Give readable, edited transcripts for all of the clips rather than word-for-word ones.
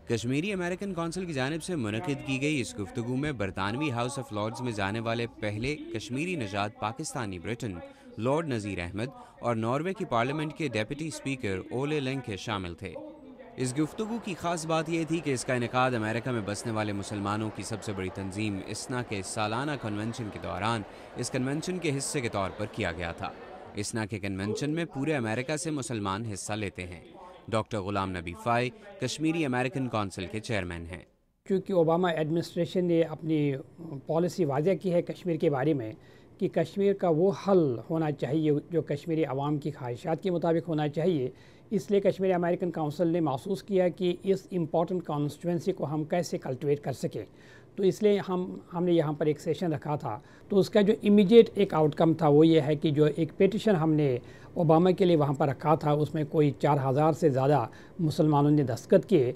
Kashmiri American council کی جانب سے منعقد کی گئی اس گفتگو میں برطانوی ہاؤس آف لارڈز میں جانے والے پہلے کشمیری نژاد پاکستانی برٹن لارڈ نذیر احمد اور ناروے کی پارلیمنٹ کے ڈیپٹی اسپیکر اولے لنکے شامل تھے۔ اس گفتگو کی خاص بات یہ تھی کہ اس کا انعقاد امریکہ میں بسنے والے مسلمانوں کی سب سے بڑی تنظیم اسنا کے سالانہ کنونشن کے دوران اس کنونشن کے حصے کے طور پر کیا گیا تھا۔ اسنا کے کنونشن میں پورے امریکہ سے مسلمان حصہ لیتے ہیں۔ ڈاکٹر غلام نبی فائی کشمیری امریکن کونسل کے چیئرمین ہیں۔ کیونکہ اوباما ایڈمنسٹریشن نے اپنی پالیسی واضح کی ہے کشمیر کے بارے میں کہ کشمیر کا وہ حل ہونا چاہیے جو کشمیری عوام کی خواہشات کے مطابق ہونا چاہیے، اس لیے کشمیری امریکن کونسل نے محسوس کیا کہ اس امپورٹنٹ کانسٹیٹوئنسی کو ہم کیسے کلٹیویٹ کر سکیں، تو اس لیے ہم نے یہاں پر ایک سیشن رکھا تھا۔ تو اس کا جو امیڈیٹ ایک آؤٹ کم تھا وہ یہ ہے کہ جو ایک پیٹیشن ہم نے اوباما کے لیے وہاں پر رکھا تھا اس میں کوئی 4000 سے زیادہ مسلمانوں نے دستخط کیے۔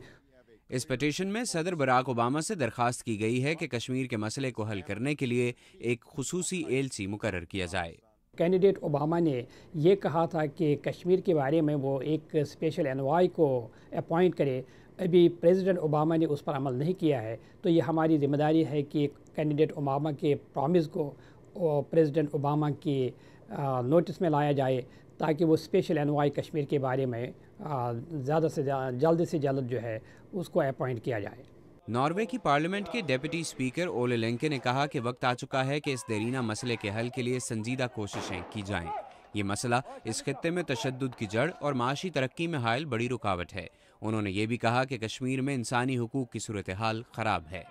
اس پٹیشن میں صدر براک اوباما سے درخواست کی گئی ہے کہ کشمیر کے مسئلے کو حل کرنے کے لیے ایک خصوصی ایلچی مقرر کیا جائے۔ کینڈیڈیٹ اوباما نے یہ کہا تھا کہ کشمیر کے بارے میں وہ ایک اسپیشل انوائے کو اپوائنٹ کرے، ابھی پریزیڈنٹ اوباما نے اس پر عمل نہیں کیا ہے، تو یہ ہماری ذمہ داری ہے کہ کینڈیڈیٹ اوباما کے پرامس کو پریزیڈنٹ اوباما کے نوٹس میں لایا جائے تاکہ وہ اسپیشل انوائے کشمیر کے بارے میں زیادہ سے جلد جو ہے اس کو اپوائنٹ کیا جائے۔ ناروے کی پارلیمنٹ کے ڈیپٹی اسپیکر اولے لنکے نے کہا کہ وقت آ چکا ہے کہ اس دیرینہ مسئلے کے حل کے لیے سنجیدہ کوششیں کی جائیں۔ یہ مسئلہ اس خطے میں تشدد کی جڑ اور معاشی ترقی میں حائل بڑی رکاوٹ ہے۔ انہوں نے یہ بھی کہا کہ کشمیر میں انسانی حقوق کی صورتحال خراب ہے۔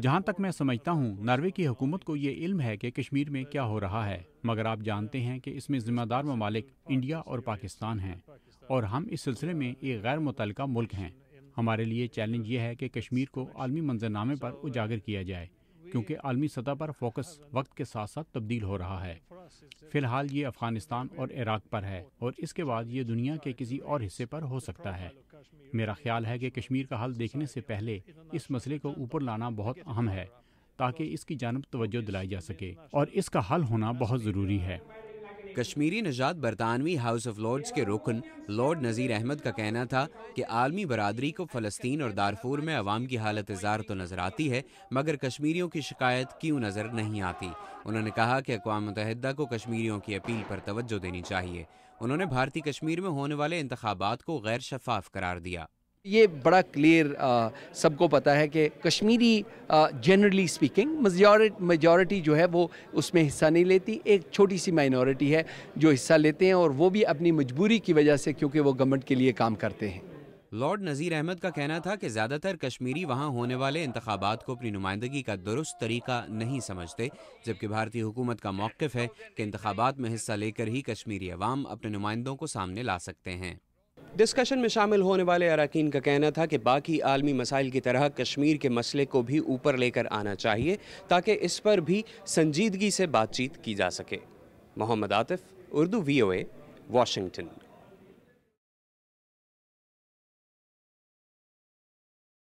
جہاں تک میں سمجھتا ہوں ناروے کی حکومت کو یہ علم ہے کہ کشمیر میں کیا ہو رہا ہے، مگر آپ جانتے ہیں کہ اس میں ذمہ دار ممالک انڈیا اور پاکستان ہیں، اور ہم اس سلسلے میں ایک غیر متعلقہ ملک ہیں۔ ہمارے لیے چیلنج یہ ہے کہ کشمیر کو عالمی منظرنامے پر اجاگر کیا جائے، کیونکہ عالمی سطح پر فوکس وقت کے ساتھ ساتھ تبدیل ہو رہا ہے۔ فی الحال یہ افغانستان اور عراق پر ہے، اور اس کے بعد یہ دنیا کے کسی اور حصے پر ہو سکتا ہے۔ میرا خیال ہے کہ کشمیر کا حل دیکھنے سے پہلے اس مسئلے کو اوپر لانا بہت اہم ہے تاکہ اس کی جانب توجہ دلائی جا سکے، اور اس کا حل ہونا بہت ضروری ہے۔ کشمیری نژاد برطانوی ہاؤس آف لارڈز کے رکن لارڈ نذیر احمد کا کہنا تھا کہ عالمی برادری کو فلسطین اور دارفور میں عوام کی حالت زار تو نظر آتی ہے، مگر کشمیریوں کی شکایت کیوں نظر نہیں آتی۔ انہوں نے کہا کہ اقوام متحدہ کو کشمیریوں کی اپیل پر توجہ دینی چاہیے۔ انہوں نے بھارتی کشمیر میں ہونے والے انتخابات کو غیر شفاف قرار دیا۔ یہ بڑا کلیئر سب کو پتہ ہے کہ کشمیری جنرلی اسپیکنگ میجورٹی جو ہے وہ اس میں حصہ نہیں لیتی، ایک چھوٹی سی مائنورٹی ہے جو حصہ لیتے ہیں، اور وہ بھی اپنی مجبوری کی وجہ سے، کیونکہ وہ گورنمنٹ کے لیے کام کرتے ہیں۔ لارڈ نذیر احمد کا کہنا تھا کہ زیادہ تر کشمیری وہاں ہونے والے انتخابات کو اپنی نمائندگی کا درست طریقہ نہیں سمجھتے، جبکہ بھارتی حکومت کا موقف ہے کہ انتخابات میں حصہ لے کر ہی کشمیری عوام اپنے نمائندوں کو سامنے لا سکتے ہیں۔ ڈسکشن میں شامل ہونے والے اراکین کا کہنا تھا کہ باقی عالمی مسائل کی طرح کشمیر کے مسئلے کو بھی اوپر لے کر آنا چاہیے تاکہ اس پر بھی سنجیدگی سے بات چیت کی جا سکے۔ محمد عاطف، اردو VOA، واشنگٹن۔